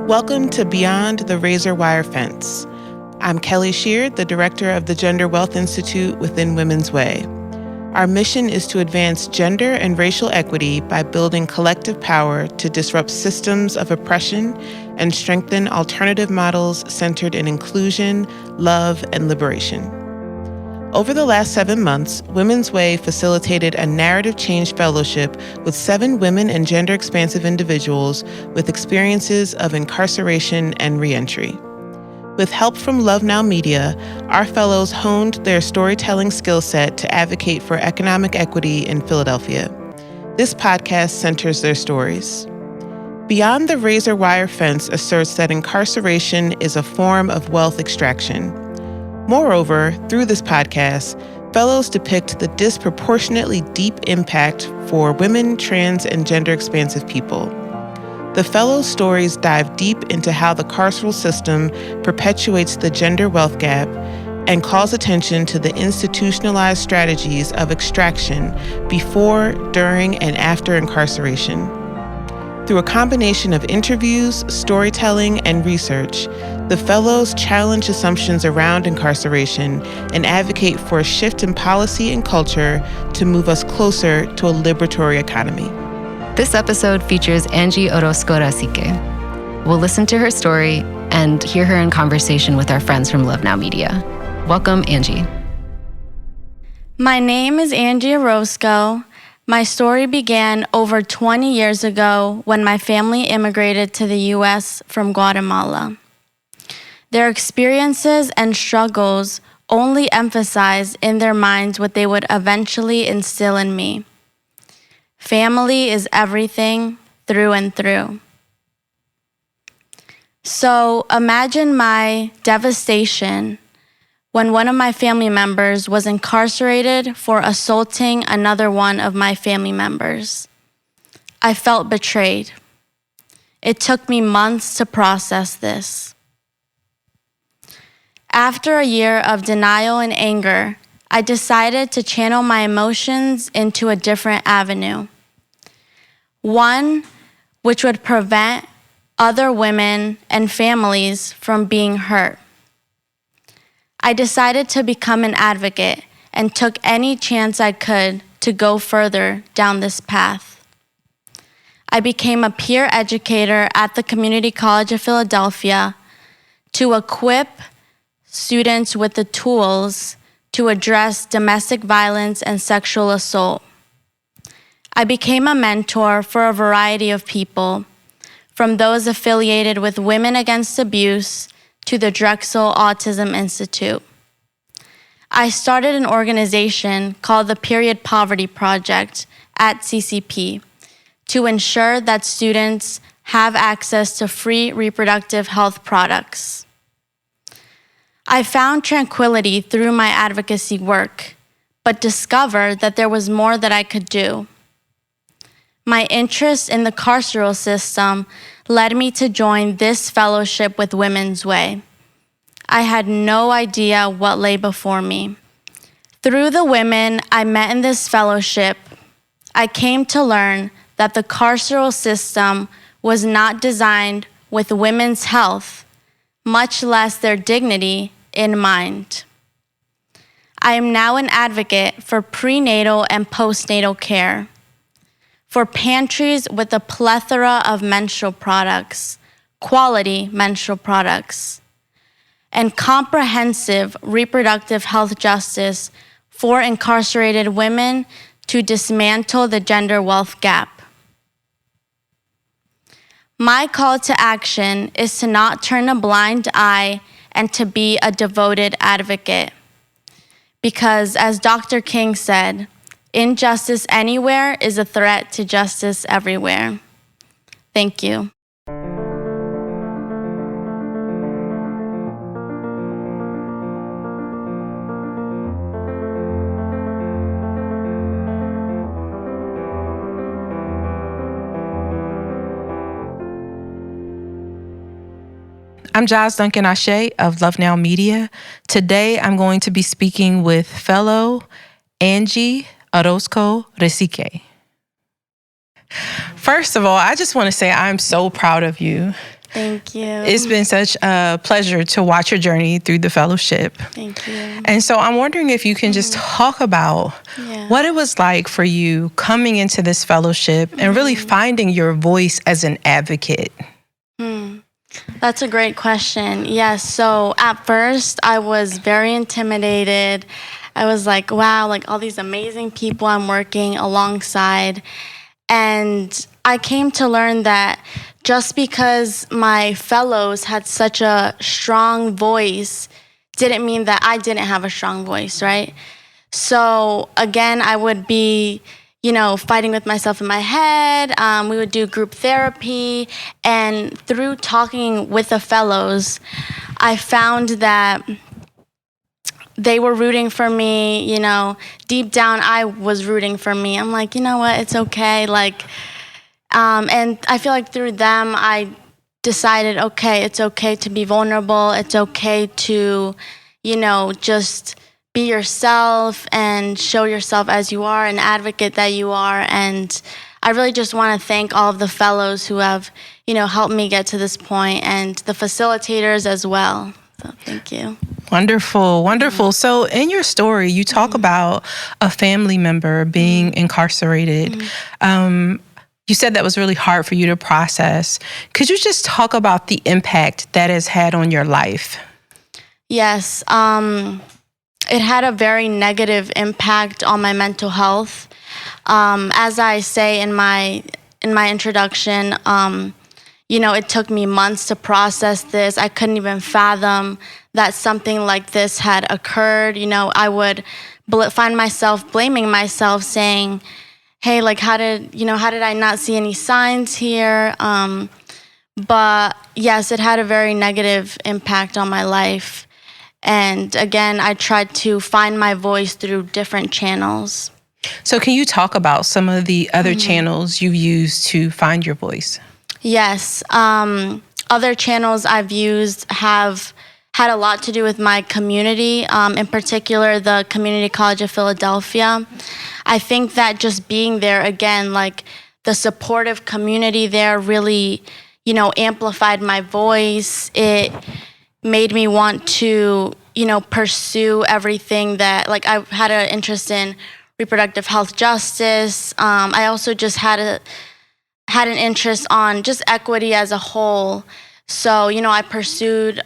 Welcome to Beyond the Razor Wire Fence. I'm Kelly Sheard, the director of the Gender Wealth Institute within Women's Way. Our mission is to advance gender and racial equity by building collective power to disrupt systems of oppression and strengthen alternative models centered in inclusion, love, and liberation. Over the last 7 months, Women's Way facilitated a narrative change fellowship with 7 women and gender-expansive individuals with experiences of incarceration and reentry. With help from Love Now Media, our fellows honed their storytelling skill set to advocate for economic equity in Philadelphia. This podcast centers their stories. Beyond the Razor Wire Fence asserts that incarceration is a form of wealth extraction. Moreover, through this podcast, fellows depict the disproportionately deep impact for women, trans, and gender-expansive people. The fellows' stories dive deep into how the carceral system perpetuates the gender wealth gap and calls attention to the institutionalized strategies of extraction before, during, and after incarceration. Through a combination of interviews, storytelling, and research, the fellows challenge assumptions around incarceration and advocate for a shift in policy and culture to move us closer to a liberatory economy. This episode features Angie Orozco-Rasique. We'll listen to her story and hear her in conversation with our friends from Love Now Media. Welcome, Angie. My name is Angie Orozco. My story began over 20 years ago when my family immigrated to the U.S. from Guatemala. Their experiences and struggles only emphasized in their minds what they would eventually instill in me. Family is everything, through and through. So imagine my devastation when one of my family members was incarcerated for assaulting another one of my family members. I felt betrayed. It took me months to process this. After a year of denial and anger, I decided to channel my emotions into a different avenue. One which would prevent other women and families from being hurt. I decided to become an advocate and took any chance I could to go further down this path. I became a peer educator at the Community College of Philadelphia to equip students with the tools to address domestic violence and sexual assault. I became a mentor for a variety of people, from those affiliated with Women Against Abuse to the Drexel Autism Institute. I started an organization called the Period Poverty Project at CCP to ensure that students have access to free reproductive health products. I found tranquility through my advocacy work, but discovered that there was more that I could do. My interest in the carceral system led me to join this fellowship with Women's Way. I had no idea what lay before me. Through the women I met in this fellowship, I came to learn that the carceral system was not designed with women's health, much less their dignity, in mind. I am now an advocate for prenatal and postnatal care, for pantries with a plethora of menstrual products, quality menstrual products, and comprehensive reproductive health justice for incarcerated women to dismantle the gender wealth gap. My call to action is to not turn a blind eye and to be a devoted advocate. Because as Dr. King said, injustice anywhere is a threat to justice everywhere. Thank you. I'm Jaz Duncan Ashe of Love Now Media. Today, I'm going to be speaking with fellow Angie Orozco-Rasique. First of all, I just want to say I'm so proud of you. Thank you. It's been such a pleasure to watch your journey through the fellowship. Thank you. And so I'm wondering if you can just talk about what it was like for you coming into this fellowship and really finding your voice as an advocate. That's a great question. Yes. So at first, I was very intimidated. I was like, wow, like all these amazing people I'm working alongside. And I came to learn that just because my fellows had such a strong voice didn't mean that I didn't have a strong voice, right? So again, I would be, fighting with myself in my head. We would do group therapy. And through talking with the fellows, I found that they were rooting for me, deep down I was rooting for me. I'm like, you know what, it's okay. And I feel like through them, I decided, okay, it's okay to be vulnerable. It's okay to, just be yourself and show yourself as you are, an advocate that you are. And I really just want to thank all of the fellows who have, helped me get to this point, and the facilitators as well. So thank you. Wonderful, wonderful. So in your story, you talk about a family member being incarcerated. You said that was really hard for you to process. Could you just talk about the impact that has had on your life? Yes. It had a very negative impact on my mental health. As I say in my introduction, it took me months to process this. I couldn't even fathom that something like this had occurred. I would find myself blaming myself, saying, hey, how did I not see any signs here? But yes, it had a very negative impact on my life. And again, I tried to find my voice through different channels. So can you talk about some of the other channels you used to find your voice? Yes. Other channels I've used have had a lot to do with my community, in particular, the Community College of Philadelphia. I think that just being there, again, the supportive community there really, amplified my voice. It made me want to, pursue everything that, I had an interest in reproductive health justice. I also just had an interest on just equity as a whole. So, I pursued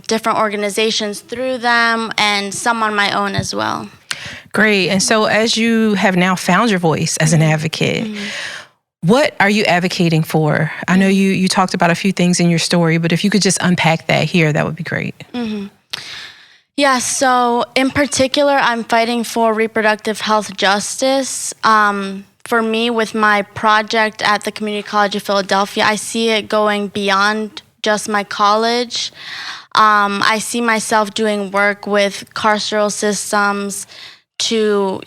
different organizations through them and some on my own as well. Great. And so as you have now found your voice as an advocate, what are you advocating for? I know you talked about a few things in your story, but if you could just unpack that here, that would be great. Yeah, so in particular, I'm fighting for reproductive health justice. For me, with my project at the Community College of Philadelphia, I see it going beyond just my college. I see myself doing work with carceral systems to,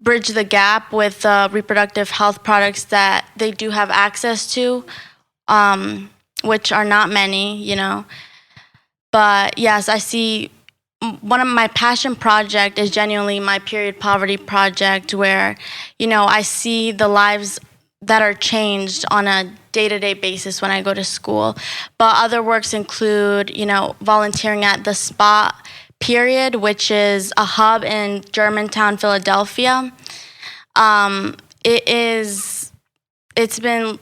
bridge the gap with reproductive health products that they do have access to, which are not many, But yes, I see one of my passion project is genuinely my period poverty project, where, I see the lives that are changed on a day-to-day basis when I go to school. But other works include, volunteering at the Spot Period, which is a hub in Germantown, Philadelphia. It's been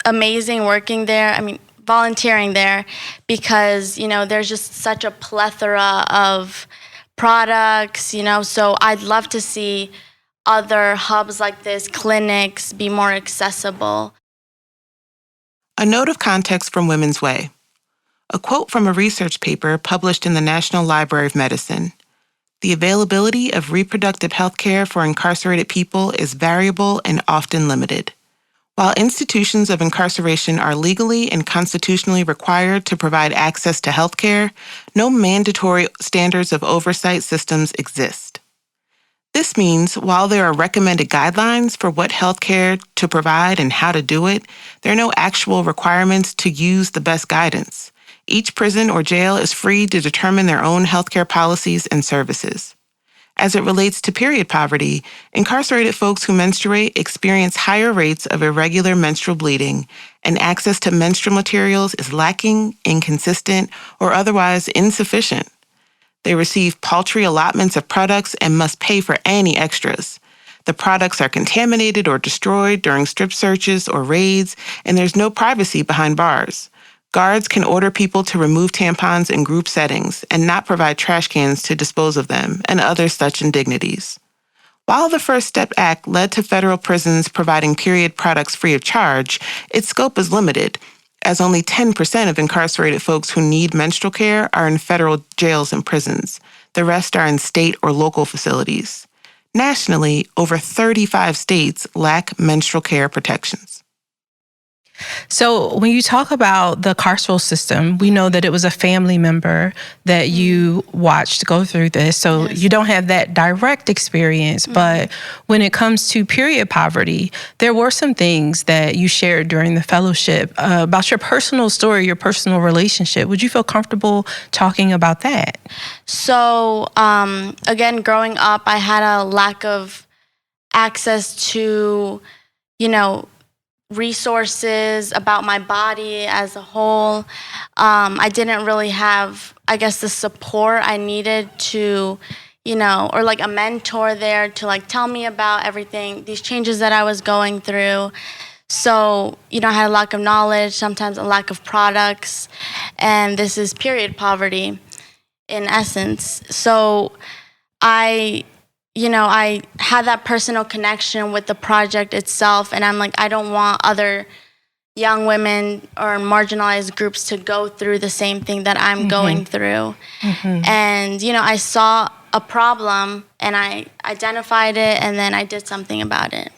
amazing working there. Volunteering there, because, there's just such a plethora of products, so I'd love to see other hubs like this, clinics, be more accessible. A note of context from Women's Way. A quote from a research paper published in the National Library of Medicine. The availability of reproductive health care for incarcerated people is variable and often limited. While institutions of incarceration are legally and constitutionally required to provide access to health care, no mandatory standards of oversight systems exist. This means while there are recommended guidelines for what health care to provide and how to do it, there are no actual requirements to use the best guidance. Each prison or jail is free to determine their own healthcare policies and services. As it relates to period poverty, incarcerated folks who menstruate experience higher rates of irregular menstrual bleeding, and access to menstrual materials is lacking, inconsistent, or otherwise insufficient. They receive paltry allotments of products and must pay for any extras. The products are contaminated or destroyed during strip searches or raids, and there's no privacy behind bars. Guards can order people to remove tampons in group settings and not provide trash cans to dispose of them, and other such indignities. While the First Step Act led to federal prisons providing period products free of charge, its scope is limited, as only 10% of incarcerated folks who need menstrual care are in federal jails and prisons. The rest are in state or local facilities. Nationally, over 35 states lack menstrual care protections. So when you talk about the carceral system, we know that it was a family member that you watched go through this. So you don't have that direct experience. But when it comes to period poverty, there were some things that you shared during the fellowship about your personal story, your personal relationship. Would you feel comfortable talking about that? So, again, growing up, I had a lack of access to, resources about my body as a whole. I didn't really have, the support I needed to, or like a mentor there to like tell me about everything, these changes that I was going through. So, I had a lack of knowledge, sometimes a lack of products, and this is period poverty in essence. So I had that personal connection with the project itself, and I'm like, I don't want other young women or marginalized groups to go through the same thing that I'm going through. And, I saw a problem, and I identified it, and then I did something about it.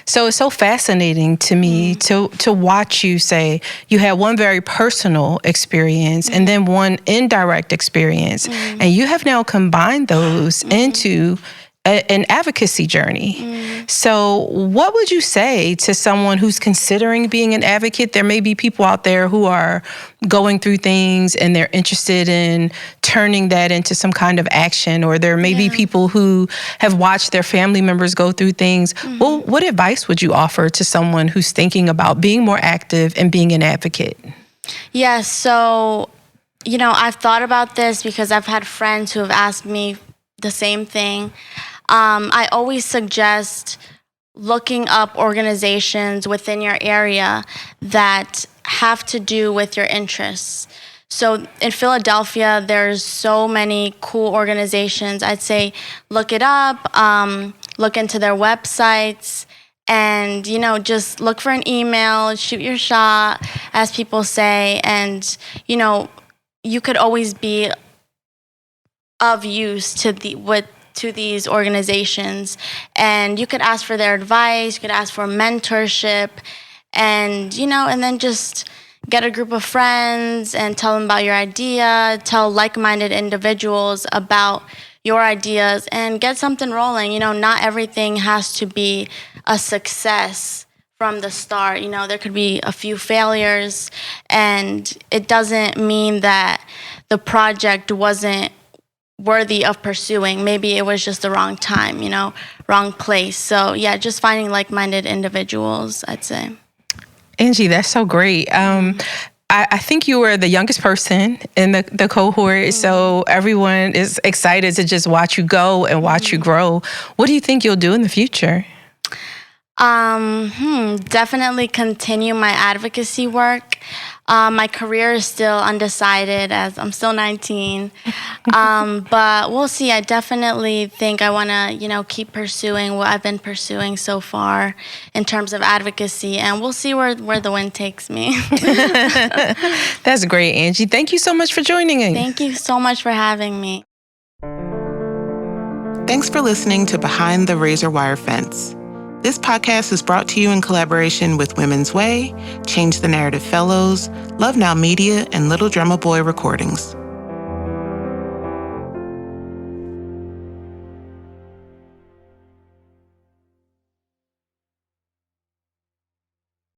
So it's so fascinating to me to watch you say you had one very personal experience and then one indirect experience, and you have now combined those into an advocacy journey. So what would you say to someone who's considering being an advocate? There may be people out there who are going through things and they're interested in turning that into some kind of action, or there may be people who have watched their family members go through things. Well, what advice would you offer to someone who's thinking about being more active and being an advocate? Yeah, so, I've thought about this because I've had friends who have asked me the same thing. I always suggest looking up organizations within your area that have to do with your interests. So in Philadelphia, there's so many cool organizations. I'd say look it up, look into their websites, and, just look for an email, shoot your shot, as people say. And, you could always be of use to these organizations, and you could ask for their advice, you could ask for mentorship, and and then just get a group of friends and tell them about your idea, tell like-minded individuals about your ideas, and get something rolling. Not everything has to be a success from the start. There could be a few failures, and it doesn't mean that the project wasn't worthy of pursuing. Maybe it was just the wrong time, wrong place. So yeah, just finding like-minded individuals, I'd say. Angie, that's so great. I think you were the youngest person in the cohort, so everyone is excited to just watch you go and watch you grow. What do you think you'll do in the future? Definitely continue my advocacy work. My career is still undecided as I'm still 19. But we'll see. I definitely think I want to, keep pursuing what I've been pursuing so far in terms of advocacy, and we'll see where the wind takes me. That's great, Angie. Thank you so much for joining us. Thank you so much for having me. Thanks for listening to Behind the Razor Wire Fence. This podcast is brought to you in collaboration with Women's Way, Change the Narrative Fellows, Love Now Media, and Little Drummer Boy Recordings.